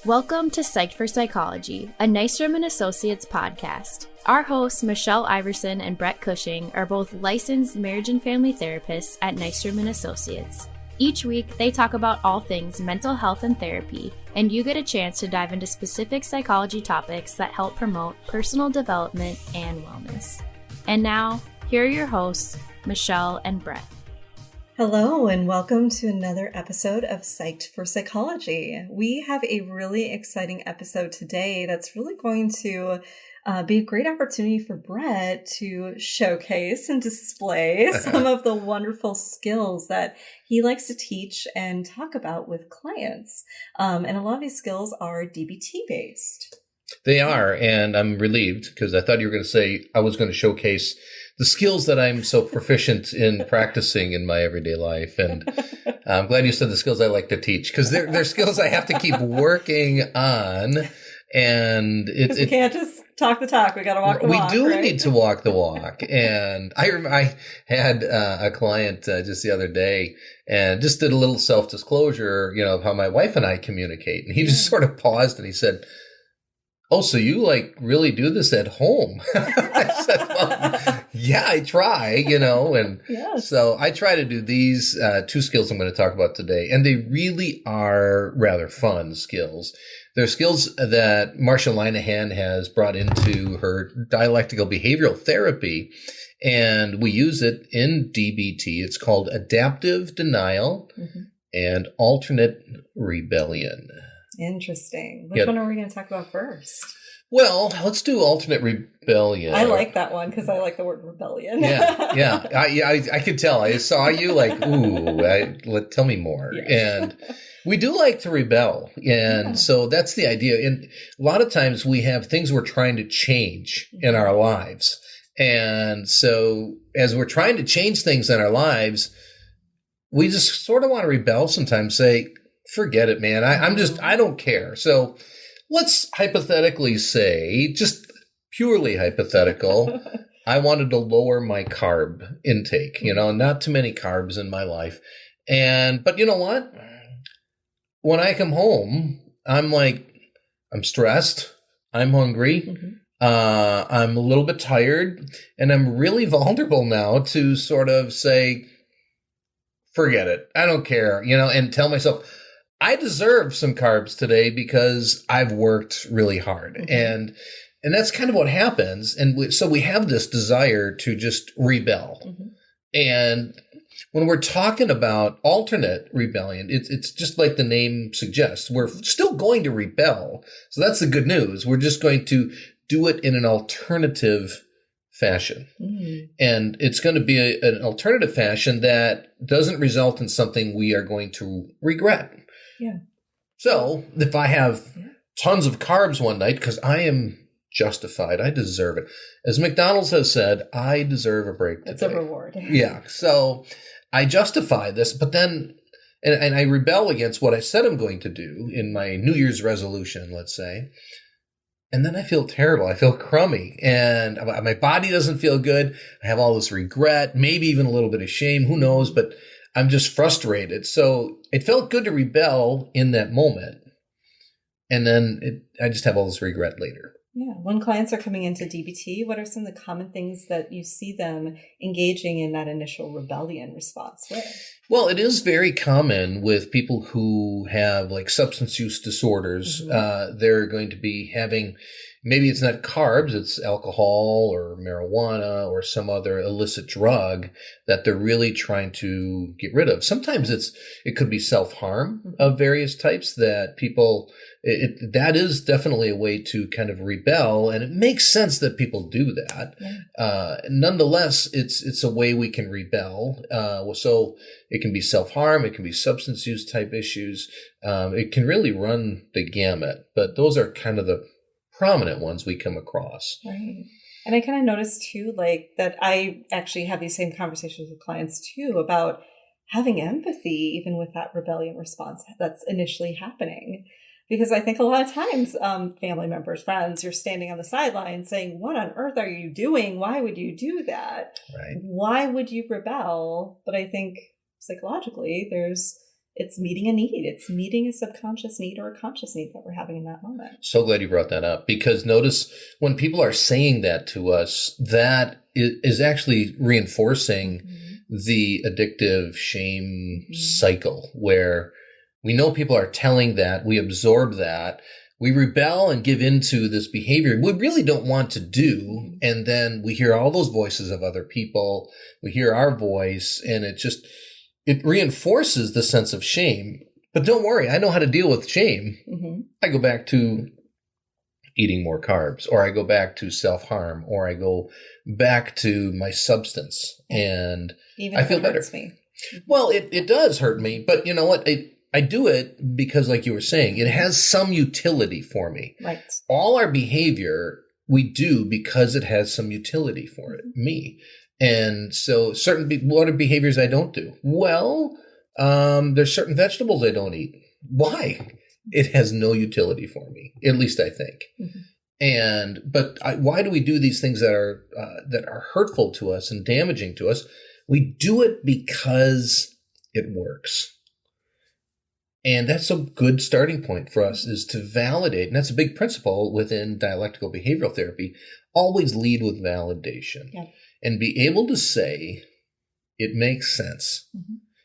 Welcome to Psyched for Psychology, a Nystrom & Associates podcast. Our hosts, Michelle Iverson and Brett Cushing, are both licensed marriage and family therapists at Nystrom & Associates. Each week, they talk about all things mental health and therapy, and you get a chance to dive into specific psychology topics that help promote personal development and wellness. And now, here are your hosts, Michelle and Brett. Hello, and welcome to another episode of Psyched for Psychology. We have a really exciting episode today that's really going to be a great opportunity for Brett to showcase and display some of the wonderful skills that he likes to teach and talk about with clients. And a lot of these skills are DBT based. They are, and I'm relieved because I thought you were going to say I was going to showcase the skills that I'm so proficient in practicing in my everyday life. And I'm glad you said the skills I like to teach because they're skills I have to keep working on. And we can't just talk the talk. We got to walk the walk. We do right? need to walk the walk. And I had a client just the other day and just did a little self-disclosure, of how my wife and I communicate. And he just sort of paused and he said, "Oh, so you really do this at home?" I said, "Well, yeah, I try, and yes. So I try to do these two skills I'm going to talk about today, and they really are rather fun skills. They're skills that Marsha Linehan has brought into her dialectical behavioral therapy, and we use it in DBT. It's called adaptive denial and alternate rebellion. Interesting. Which one are we going to talk about first? Well, let's do alternate rebellion. I like that one because I like the word rebellion. Yeah. I could tell. I saw you tell me more. Yes. And we do like to rebel. And so that's the idea. And a lot of times we have things we're trying to change in our lives. And so as we're trying to change things in our lives, we just sort of want to rebel sometimes, say, forget it, man. I don't care. So let's hypothetically say, just purely hypothetical, I wanted to lower my carb intake, not too many carbs in my life. But you know what? When I come home, I'm stressed. I'm hungry. I'm a little bit tired, and I'm really vulnerable now to sort of say, forget it. I don't care, and tell myself, I deserve some carbs today because I've worked really hard. And that's kind of what happens. And so we have this desire to just rebel. And when we're talking about alternate rebellion, it's just like the name suggests. We're still going to rebel. So that's the good news. We're just going to do it in an alternative fashion. And it's going to be an alternative fashion that doesn't result in something we are going to regret. Yeah. So if I have tons of carbs one night, because I am justified, I deserve it. As McDonald's has said, I deserve a break today. It's a reward. Yeah. So I justify this, but then, and I rebel against what I said I'm going to do in my New Year's resolution, let's say. And then I feel terrible. I feel crummy and my body doesn't feel good. I have all this regret, maybe even a little bit of shame. Who knows? But I'm just frustrated. So it felt good to rebel in that moment. And then I just have all this regret later. Yeah. When clients are coming into DBT, what are some of the common things that you see them engaging in that initial rebellion response with? Well, it is very common with people who have substance use disorders. They're going to be having, maybe it's not carbs, it's alcohol or marijuana or some other illicit drug that they're really trying to get rid of. Sometimes it could be self-harm of various types that people, that is definitely a way to kind of rebel, and it makes sense that people do that. Nonetheless, it's a way we can rebel. So it can be self-harm, it can be substance use type issues. It can really run the gamut, but those are kind of the prominent ones we come across. Right. And I kind of noticed too, that I actually have these same conversations with clients too about having empathy, even with that rebellion response that's initially happening. Because I think a lot of times, family members, friends, you're standing on the sidelines saying, what on earth are you doing? Why would you do that? Right. Why would you rebel? But I think psychologically, there's it's meeting a need. It's meeting a subconscious need or a conscious need that we're having in that moment. So glad you brought that up, because notice when people are saying that to us, that is actually reinforcing the addictive shame cycle, where we know people are telling that, we absorb that, we rebel and give into this behavior we really don't want to do. And then we hear all those voices of other people. We hear our voice, and it reinforces the sense of shame. But don't worry, I know how to deal with shame. I go back to eating more carbs, or I go back to self-harm, or I go back to my substance, and even I feel better. Hurts me. Well, it does hurt me, but you know what? I do it because, like you were saying, it has some utility for me. Right. All our behavior we do because it has some utility for me. And so what are behaviors I don't do? Well, there's certain vegetables I don't eat. Why? It has no utility for me, at least I think. But why do we do these things that are hurtful to us and damaging to us? We do it because it works. And that's a good starting point for us, is to validate. And that's a big principle within dialectical behavioral therapy. Always lead with validation and be able to say, it makes sense.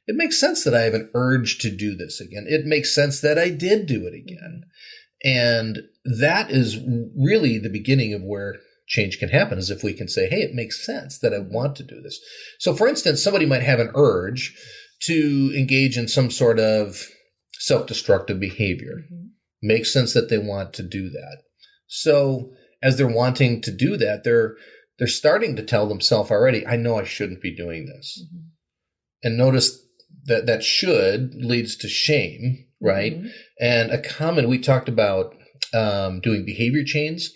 It makes sense that I have an urge to do this again. It makes sense that I did do it again. And that is really the beginning of where change can happen, is if we can say, hey, it makes sense that I want to do this. So for instance, somebody might have an urge to engage in some sort of self-destructive behavior. Makes sense that they want to do that. So as they're wanting to do that, they're starting to tell themselves already, I know I shouldn't be doing this. And notice that should leads to shame, right? And we talked about doing behavior chains.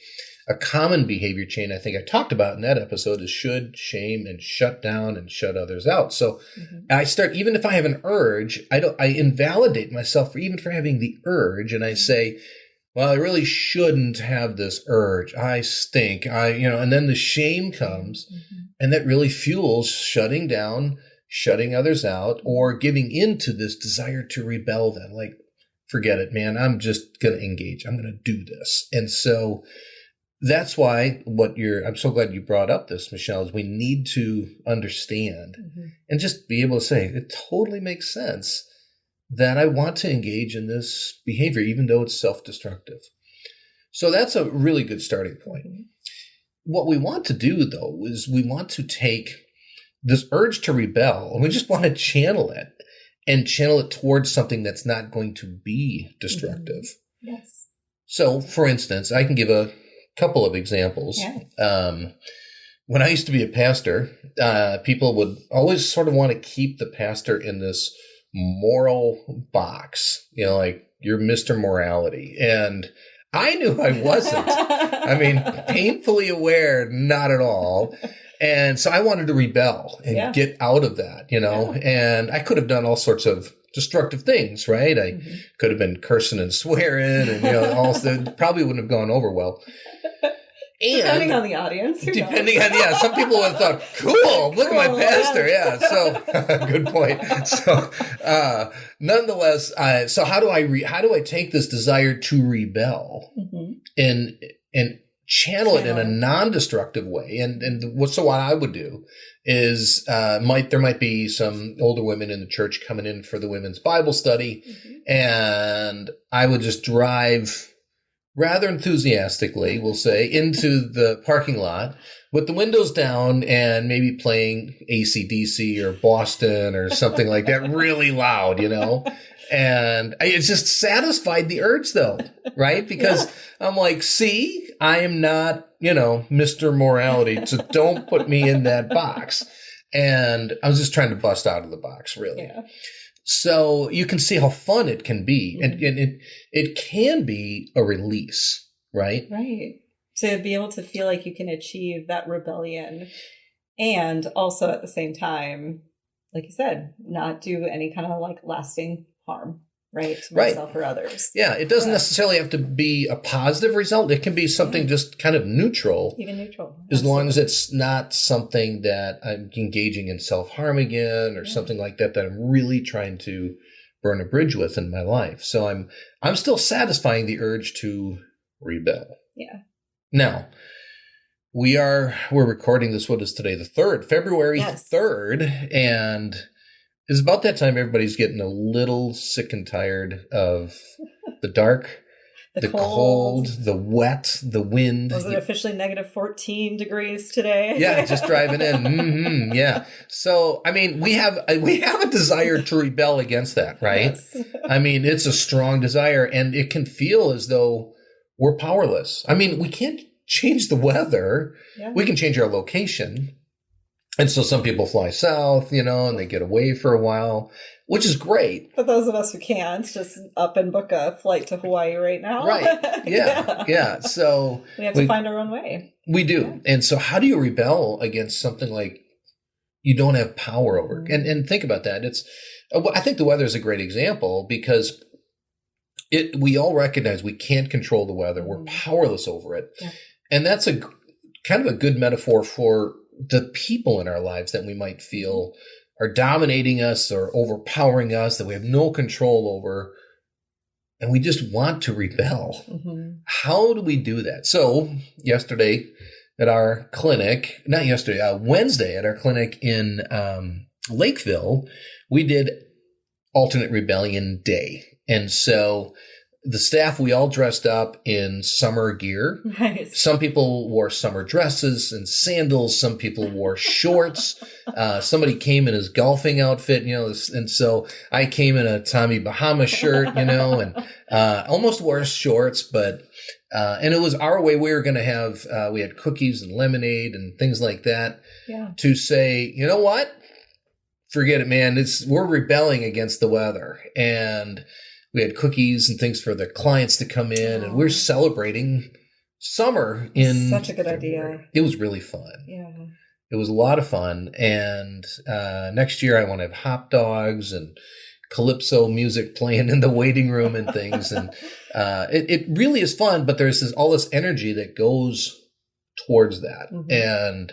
A common behavior chain I think I talked about in that episode is should, shame, and shut down and shut others out. So I start, even if I have an urge, I invalidate myself for having the urge, and I say, well, I really shouldn't have this urge. I stink. And then the shame comes, and that really fuels shutting down, shutting others out, or giving into this desire to rebel then. Like, forget it, man. I'm just going to engage. I'm going to do this. And so that's why I'm so glad you brought up this, Michelle, is we need to understand and just be able to say, it totally makes sense that I want to engage in this behavior, even though it's self-destructive. So that's a really good starting point. What we want to do, though, is we want to take this urge to rebel, and we just want to channel it towards something that's not going to be destructive. Yes. So, for instance, I can give a couple of examples. When I used to be a pastor, people would always sort of want to keep the pastor in this moral box, like you're Mr. Morality. And I knew I wasn't. I mean, painfully aware, not at all. And so I wanted to rebel and get out of that, and I could have done all sorts of destructive things, right? I could have been cursing and swearing, and also probably wouldn't have gone over well. And depending on the audience. Some people would have thought, cool, look at my pastor. Yeah. So good point. So, nonetheless, so how do I take this desire to rebel and channel it in a non-destructive way? So what I would do is, there might be some older women in the church coming in for the women's Bible study, and I would just drive rather enthusiastically, we'll say, into the parking lot with the windows down and maybe playing AC/DC or Boston or something like that really loud, And it just satisfied the urge, though, right? Because I'm like, see, I am not, Mr. Morality, so don't put me in that box. And I was just trying to bust out of the box, really. Yeah. So you can see how fun it can be. And it can be a release, right? Right. To be able to feel like you can achieve that rebellion and also at the same time, like you said, not do any kind of lasting harm, right? To myself or others. Yeah. It doesn't necessarily have to be a positive result. It can be something just kind of neutral. Even neutral. As long as it's not something that I'm engaging in self-harm again or something like that I'm really trying to burn a bridge with in my life. So I'm still satisfying the urge to rebel. Yeah. Now, we're recording this, what is today? The 3rd, February 3rd. And it's about that time everybody's getting a little sick and tired of the dark, the cold, the wet, the wind. Was it officially negative 14 degrees today? Yeah, just driving in. Mm-hmm, yeah. So, I mean, we have a desire to rebel against that, right? Yes. I mean, it's a strong desire, and it can feel as though we're powerless. I mean, we can't change the weather. Yeah. We can change our location. And so some people fly south, and they get away for a while, which is great. But those of us who can't, just up and book a flight to Hawaii right now. Right. Yeah. So we have to find our own way. We do. Yeah. And so how do you rebel against something like you don't have power over? Mm-hmm. And think about that. I think the weather is a great example because we all recognize we can't control the weather. We're powerless over it. Yeah. And that's a kind of a good metaphor for the people in our lives that we might feel are dominating us or overpowering us, that we have no control over, and we just want to rebel. Mm-hmm. How do we do that? So yesterday at our clinic, Wednesday at our clinic in Lakeville, we did alternate rebellion day. And so the staff, we all dressed up in summer gear. Nice. Some people wore summer dresses and sandals. Some people wore shorts. Somebody came in his golfing outfit, and so I came in a Tommy Bahama shirt, and almost wore shorts, but and it was our way. We were going to have, we had cookies and lemonade and things like that to say, you know what? Forget it, man. We're rebelling against the weather. And we had cookies and things for the clients to come in, and we're celebrating summer in such a good February. idea. It was really fun. Yeah. It was a lot of fun. And next year I want to have hot dogs and calypso music playing in the waiting room and things. And it really is fun, but there's all this energy that goes towards that. Mm-hmm. And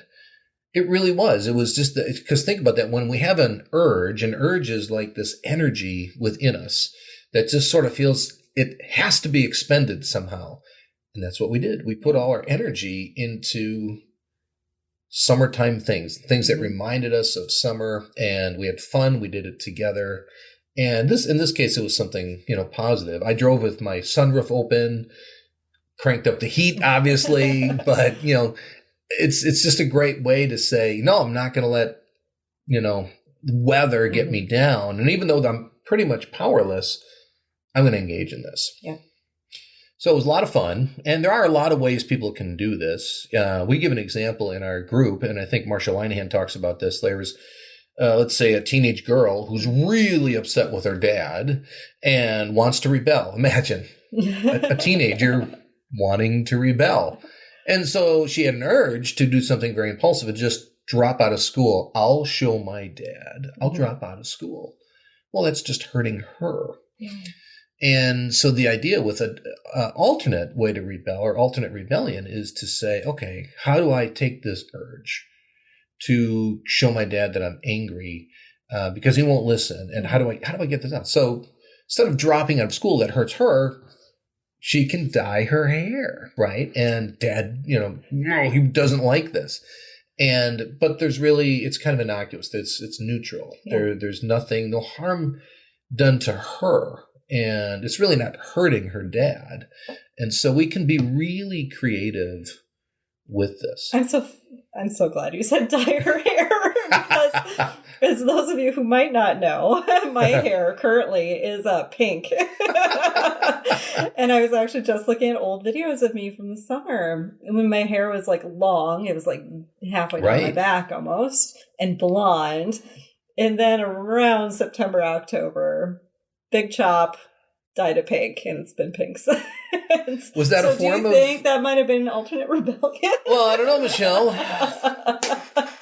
it really was. It was just because think about that. When we have an urge is like this energy within us that just sort of feels it has to be expended somehow. And that's what we did. We put all our energy into summertime things that reminded us of summer, and we had fun. We did it together. And in this case, it was something, positive. I drove with my sunroof open, cranked up the heat, obviously, but, it's just a great way to say, no, I'm not going to let, weather get me down. And even though I'm pretty much powerless, I'm going to engage in this. Yeah. So it was a lot of fun. And there are a lot of ways people can do this. We give an example in our group, and I think Marsha Linehan talks about this. There's, let's say, a teenage girl who's really upset with her dad and wants to rebel. Imagine a teenager wanting to rebel. And so she had an urge to do something very impulsive and just drop out of school. I'll show my dad. I'll drop out of school. Well, that's just hurting her. Yeah. And so the idea with an alternate way to rebel or alternate rebellion is to say, okay, how do I take this urge to show my dad that I'm angry because he won't listen? And how do I get this out? So instead of dropping out of school that hurts her, she can dye her hair, right? And dad, no, he doesn't like this. But there's really, it's kind of innocuous. It's neutral. Yeah. There's nothing, no harm done to her. And it's really not hurting her dad. And so we can be really creative with this. I'm so glad you said dye her hair because as those of you who might not know, my hair currently is pink. And I was actually just looking at old videos of me from the summer. And when my hair was like long, it was like halfway down my back almost, and blonde. And then around September, October, big chop, dyed it pink, and it's been pink since. Was that a form of... do you think that might have been an alternate rebellion? Well, I don't know, Michelle.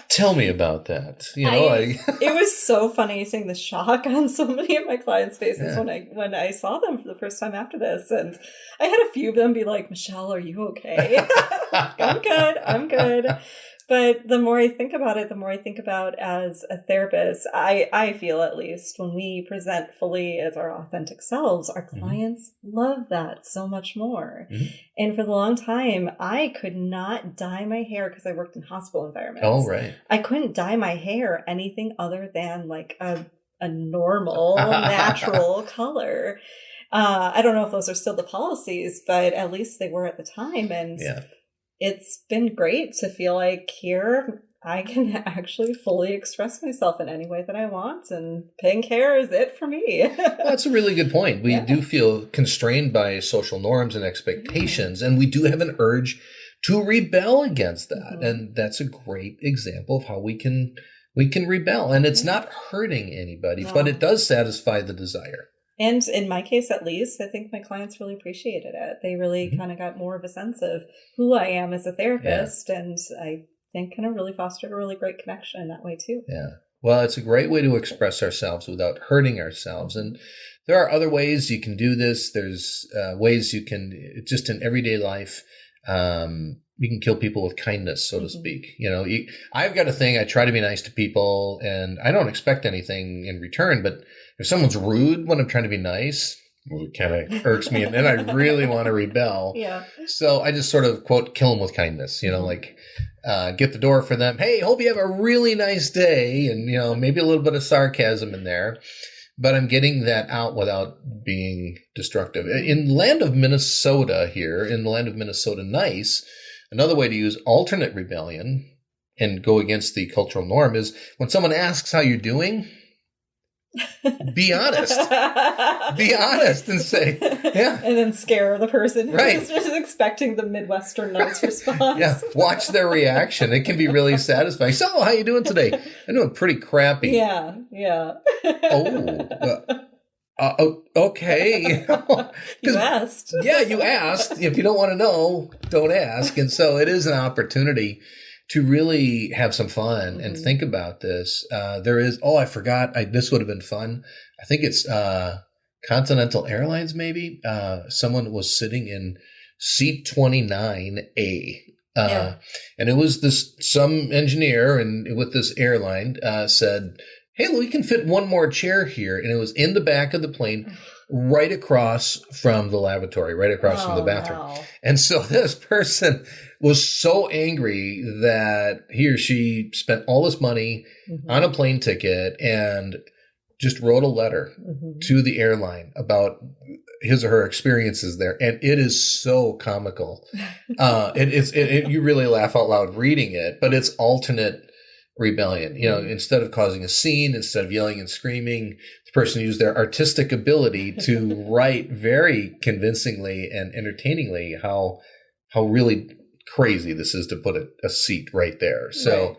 Tell me about that. It was so funny seeing the shock on so many of my clients' faces when I saw them for the first time after this. And I had a few of them be like, Michelle, are you okay? I'm good. But the more I think about it, the more I think about as a therapist, I feel at least when we present fully as our authentic selves, our clients love that so much more. And for the long time, I could not dye my hair because I worked in hospital environments. Oh, right. I couldn't dye my hair anything other than like a normal, natural color. I don't know if those are still the policies, but at least they were at the time. And it's been great to feel like here I can actually fully express myself in any way that I want, and pink hair is it for me. Well, that's a really good point. We do feel constrained by social norms and expectations, and we do have an urge to rebel against that. And that's a great example of how we can rebel. And it's not hurting anybody, but it does satisfy the desire. And in my case, at least, I think my clients really appreciated it. They really kind of got more of a sense of who I am as a therapist. And I think kind of really fostered a really great connection in that way too. Yeah. Well, it's a great way to express ourselves without hurting ourselves. And there are other ways you can do this. There's ways you can, just in everyday life, you can kill people with kindness, so to speak. You know, I've got a thing. I try to be nice to people, and I don't expect anything in return. But if someone's rude when I'm trying to be nice, it kind of irks me, and then I really want to rebel. So I just sort of, quote, kill them with kindness. You know, like get the door for them. Hey, hope you have a really nice day, and you know, maybe a little bit of sarcasm in there. But I'm getting that out without being destructive. In the land of Minnesota here, in the land of Minnesota Nice, another way to use alternate rebellion and go against the cultural norm is when someone asks how you're doing, be honest. Be honest and say, yeah. And then scare the person who's just expecting the Midwestern nice response. Watch their reaction. It can be really satisfying. So, how you doing today? I'm doing pretty crappy. Okay. You asked. You asked. If you don't want to know, don't ask. And so it is an opportunity to really have some fun and think about this. There is, I forgot, this would have been fun. I think it's Continental Airlines, maybe. Someone was sitting in seat 29A. And it was some engineer and with this airline said, hey, we can fit one more chair here. And it was in the back of the plane, right across from the lavatory, right across from the bathroom. Wow. And so this person was so angry that he or she spent all this money on a plane ticket and just wrote a letter to the airline about his or her experiences there. And it is so comical. You really laugh out loud reading it, but it's alternate rebellion. You know, instead of causing a scene, instead of yelling and screaming, the person used their artistic ability to write very convincingly and entertainingly how really crazy this is to put a seat right there. So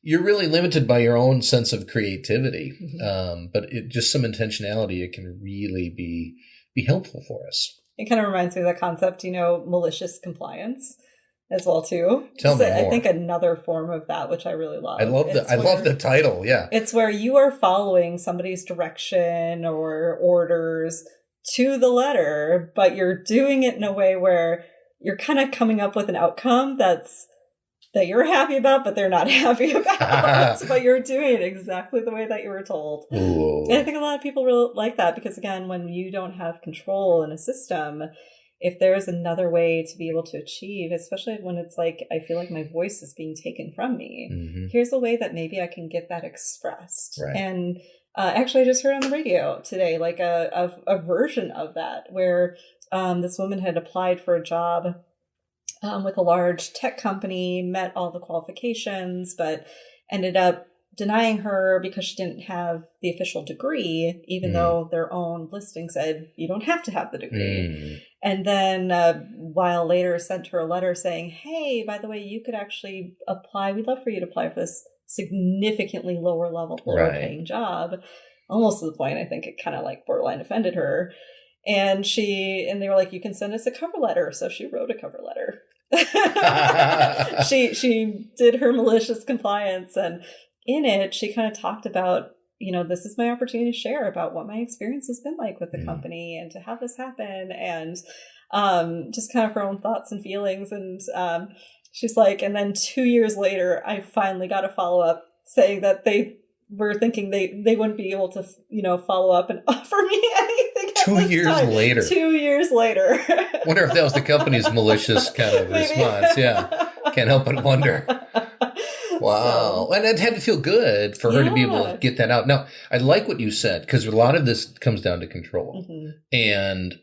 you're really limited by your own sense of creativity, but just some intentionality, it can really be helpful for us. It kind of reminds me of the concept, malicious compliance as well too. Tell me more. I think another form of that, which I really love. I love the title. Yeah. It's where you are following somebody's direction or orders to the letter, but you're doing it in a way where you're kind of coming up with an outcome that you're happy about, but they're not happy about. But you're doing it exactly the way that you were told. Ooh. And I think a lot of people really like that because, again, when you don't have control in a system, if there's another way to be able to achieve, especially when it's like, I feel like my voice is being taken from me, here's a way that maybe I can get that expressed. Right. And actually, I just heard on the radio today, like a version of that where this woman had applied for a job with a large tech company, met all the qualifications, but ended up denying her because she didn't have the official degree, even though their own listing said you don't have to have the degree. And then a while later sent her a letter saying, hey, by the way, you could actually apply. We'd love for you to apply for this significantly lower paying job. Almost to the point, I think it kind of like borderline offended her. And they were like, you can send us a cover letter. So she wrote a cover letter. She did her malicious compliance, and in it, she kind of talked about, this is my opportunity to share about what my experience has been like with the company and to have this happen, and just kind of her own thoughts and feelings. And She's like, and then 2 years later, I finally got a follow-up saying that they were thinking they wouldn't be able to, follow up and offer me anything at 2 this years time. later. 2 years later. Wonder if that was the company's malicious kind of response. Yeah. Can't help but wonder. Wow. And it had to feel good for her to be able to get that out. Now, I like what you said, because a lot of this comes down to control. Mm-hmm. And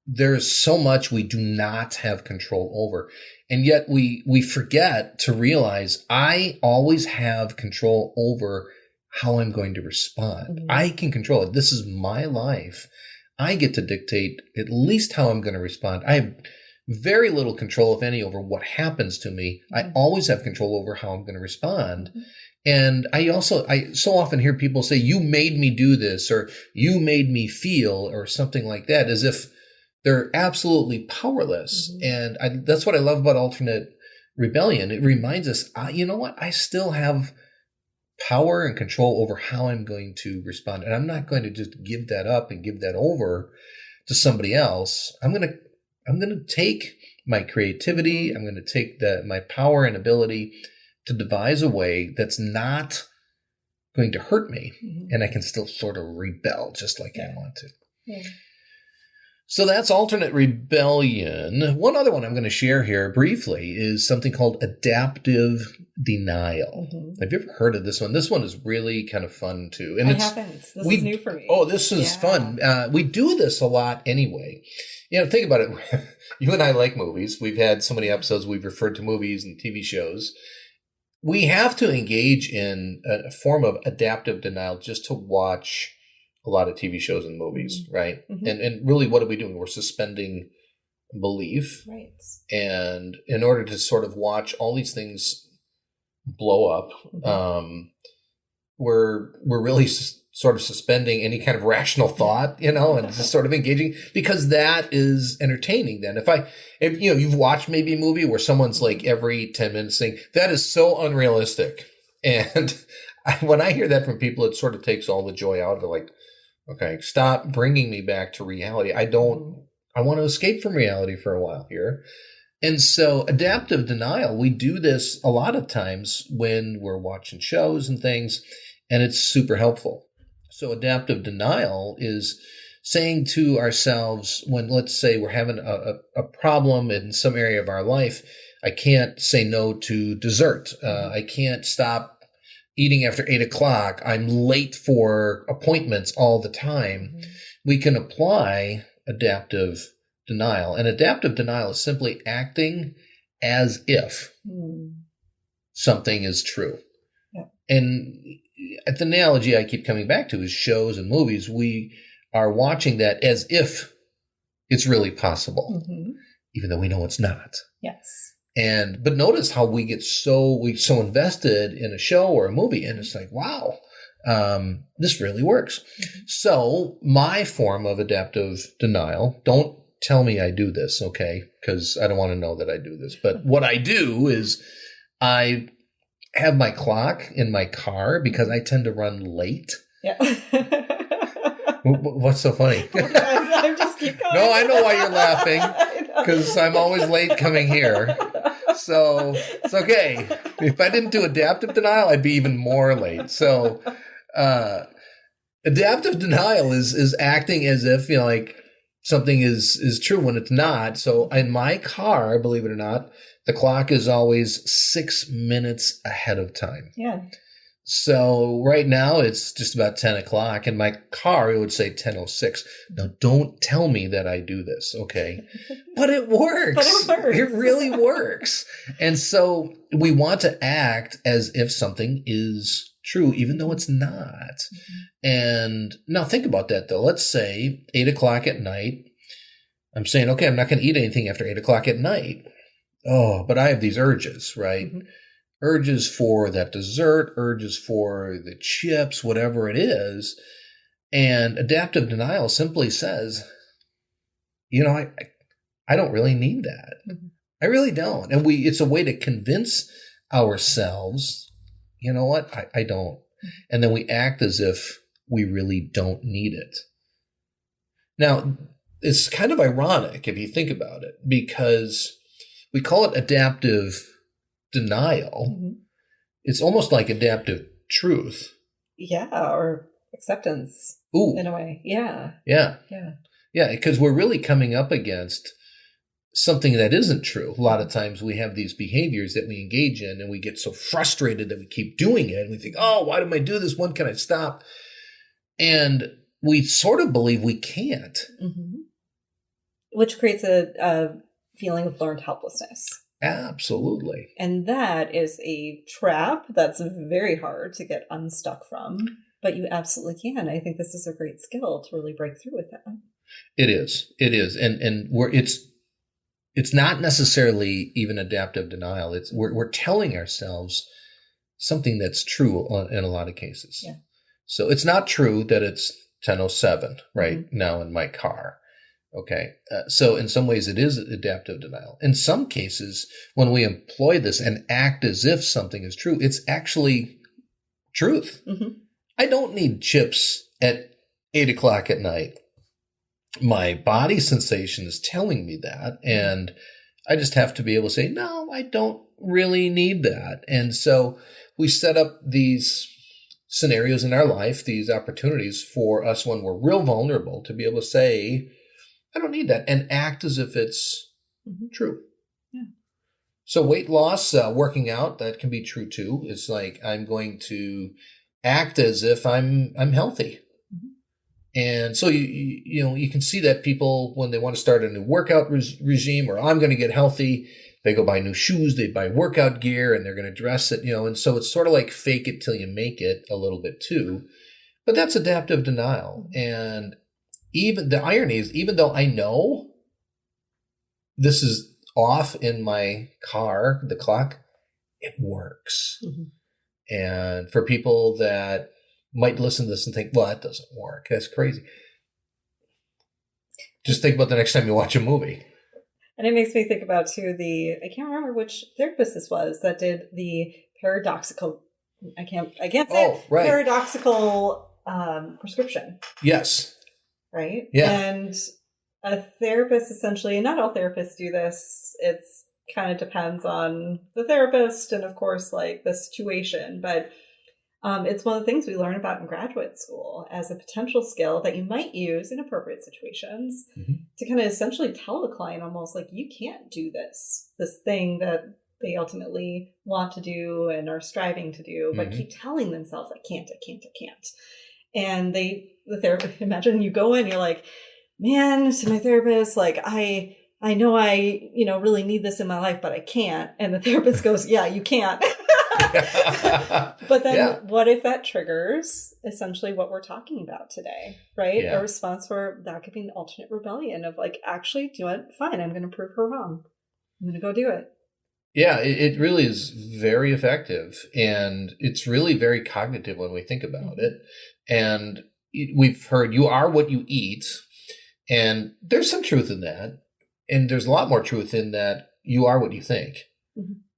there's so much we do not have control over. And yet we forget to realize I always have control over how I'm going to respond. Mm-hmm. I can control it. This is my life. I get to dictate at least how I'm going to respond. I have very little control, if any, over what happens to me. Mm-hmm. I always have control over how I'm going to respond. Mm-hmm. And I so often hear people say, you made me do this, or you made me feel, or something like that, as if they're absolutely powerless. Mm-hmm. And that's what I love about alternate rebellion. It reminds us, you know what? I still have power and control over how I'm going to respond. And I'm not going to just give that up and give that over to somebody else. I'm going to take my creativity. I'm going to take my power and ability to devise a way that's not going to hurt me. Mm-hmm. And I can still sort of rebel just like I want to. Yeah. So that's alternate rebellion. One other one I'm going to share here briefly is something called adaptive denial. Mm-hmm. Have you ever heard of this one? This one is really kind of fun too. And I haven't. This is new for me. Oh, this is fun. We do this a lot anyway. Think about it. You and I like movies. We've had so many episodes we've referred to movies and TV shows. We have to engage in a form of adaptive denial just to watch a lot of TV shows and movies, mm-hmm. right? Mm-hmm. And really, what are we doing? We're suspending belief. Right. And in order to sort of watch all these things blow up, mm-hmm. We're really sort of suspending any kind of rational thought, and just sort of engaging, because that is entertaining. Then if you've watched maybe a movie where someone's like every 10 minutes saying, that is so unrealistic. And when I hear that from people, it sort of takes all the joy out of it. Like, okay, stop bringing me back to reality. I want to escape from reality for a while here. And so adaptive denial, we do this a lot of times when we're watching shows and things, and it's super helpful. So adaptive denial is saying to ourselves, when let's say we're having a problem in some area of our life, I can't say no to dessert. I can't stop eating after 8:00. I'm late for appointments all the time. Mm-hmm. We can apply adaptive denial. And adaptive denial is simply acting as if something is true. Yeah. And the analogy I keep coming back to is shows and movies. We are watching that as if it's really possible, mm-hmm. even though we know it's not. Yes. But notice how we get so invested in a show or a movie, and it's like, wow, this really works. Mm-hmm. So my form of adaptive denial, don't tell me I do this, okay? Because I don't want to know that I do this. But what I do is I have my clock in my car because I tend to run late. Yeah. What's so funny? I'm just keep going. No, I know why you're laughing, because I'm always late coming here. So it's okay. If I didn't do adaptive denial, I'd be even more late. So adaptive denial is acting as if, like something is true when it's not. So in my car, believe it or not, the clock is always 6 minutes ahead of time. Yeah. So right now it's just about 10:00. In my car, it would say 10:06. Now, don't tell me that I do this, okay? But it works. It really works. And so we want to act as if something is true, even though it's not. Mm-hmm. And now think about that, though. Let's say 8:00 at night. I'm saying, okay, I'm not going to eat anything after 8:00 at night. Oh, but I have these urges, right? Mm-hmm. Urges for that dessert, urges for the chips, whatever it is. And adaptive denial simply says, I don't really need that. Mm-hmm. I really don't. And it's a way to convince ourselves, you know what, I don't. Mm-hmm. And then we act as if we really don't need it. Now, it's kind of ironic if you think about it, because we call it adaptive denial. Mm-hmm. It's almost like adaptive truth. Yeah, or acceptance. Ooh. In a way. Yeah. Yeah. Yeah. Yeah, because we're really coming up against something that isn't true. A lot of times we have these behaviors that we engage in and we get so frustrated that we keep doing it. And we think, oh, why do I do this? When can I stop? And we sort of believe we can't. Mm-hmm. Which creates a feeling of learned helplessness. Absolutely. And that is a trap that's very hard to get unstuck from, but you absolutely can. I think this is a great skill to really break through with that. It is. It is. And it's not necessarily even adaptive denial. We're telling ourselves something that's true in a lot of cases. Yeah. So it's not true that it's 10:07 right now in my car. Okay. So in some ways it is adaptive denial. In some cases, when we employ this and act as if something is true, it's actually truth. Mm-hmm. I don't need chips at 8:00 at night. My body sensation is telling me that. And I just have to be able to say, no, I don't really need that. And so we set up these scenarios in our life, these opportunities for us when we're real vulnerable to be able to say, I don't need that, and act as if it's true. Yeah. So weight loss, working out, that can be true too. It's like I'm going to act as if I'm healthy. And so you can see that people, when they want to start a new workout regime, or I'm going to get healthy, they go buy new shoes, they buy workout gear, and they're going to dress it, and so it's sort of like fake it till you make it a little bit too. But that's adaptive denial. And even the irony is, even though I know this is off in my car, the clock, it works. Mm-hmm. And for people that might listen to this and think, well, that doesn't work, that's crazy. Just think about the next time you watch a movie. And it makes me think about, too, I can't remember which therapist this was that did the paradoxical, I can't say right. Paradoxical prescription. Yes. Right? Yeah. And a therapist essentially, and not all therapists do this, it's kind of depends on the therapist and, of course, like the situation, but it's one of the things we learn about in graduate school as a potential skill that you might use in appropriate situations to kind of essentially tell the client almost like, you can't do this thing that they ultimately want to do and are striving to do, but keep telling themselves, I can't. And the therapist, imagine you go in, you're like, man, to my therapist, like, I know I, really need this in my life, but I can't. And the therapist goes, yeah, you can't. But then what if that triggers essentially what we're talking about today, right? Yeah. A response where that could be an alternate rebellion of like, actually, do it. Fine. I'm going to prove her wrong. I'm going to go do it. Yeah, it really is very effective. And it's really very cognitive when we think about it. And we've heard you are what you eat. And there's some truth in that. And there's a lot more truth in that you are what you think.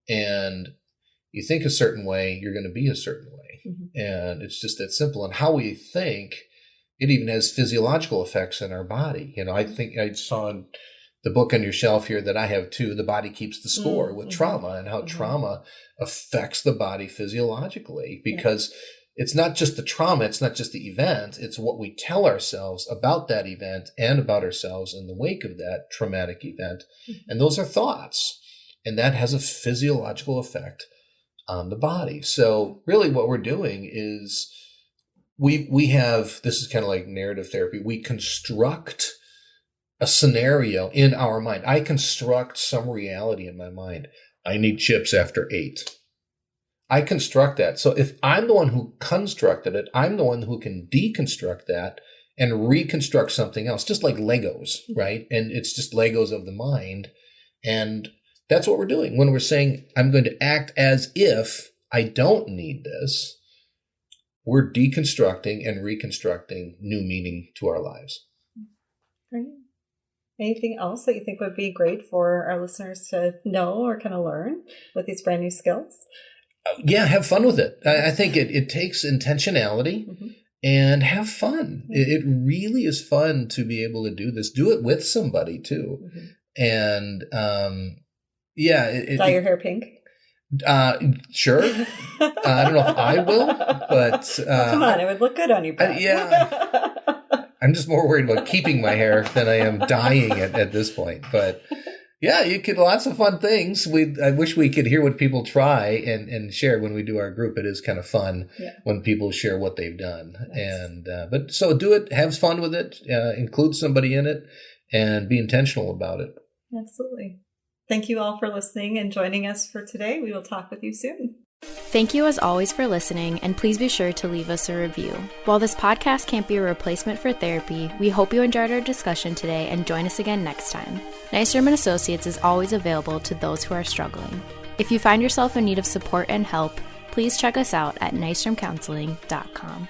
And you think a certain way, you're going to be a certain way. And it's just that simple. And how we think, it even has physiological effects in our body. I think I saw in the book on your shelf here that I have too, The Body Keeps the Score, with trauma, and how trauma affects the body physiologically, because it's not just the trauma, it's not just the event, it's what we tell ourselves about that event and about ourselves in the wake of that traumatic event. And those are thoughts, and that has a physiological effect on the body. So really what we're doing is we have, this is kind of like narrative therapy, we construct a scenario in our mind. I construct some reality in my mind. I need chips after 8. I construct that. So if I'm the one who constructed it, I'm the one who can deconstruct that and reconstruct something else, just like Legos, right? And it's just Legos of the mind. And that's what we're doing. When we're saying, I'm going to act as if I don't need this, we're deconstructing and reconstructing new meaning to our lives. Great. Anything else that you think would be great for our listeners to know or kind of learn with these brand new skills? Yeah, have fun with it. I think it takes intentionality and have fun. It really is fun to be able to do this. Do it with somebody too. And Yeah. Dye your hair pink? Sure. I don't know if I will, but come on, it would look good on you, Brett. Yeah. I'm just more worried about keeping my hair than I am dyeing it at this point. But yeah, you could lots of fun things. I wish we could hear what people try and share when we do our group. It is kind of fun when people share what they've done. Yes. But so do it, have fun with it, include somebody in it, and be intentional about it. Absolutely. Thank you all for listening and joining us for today. We will talk with you soon. Thank you as always for listening, and please be sure to leave us a review. While this podcast can't be a replacement for therapy, we hope you enjoyed our discussion today and join us again next time. Nystrom & Associates is always available to those who are struggling. If you find yourself in need of support and help, please check us out at nystromcounseling.com.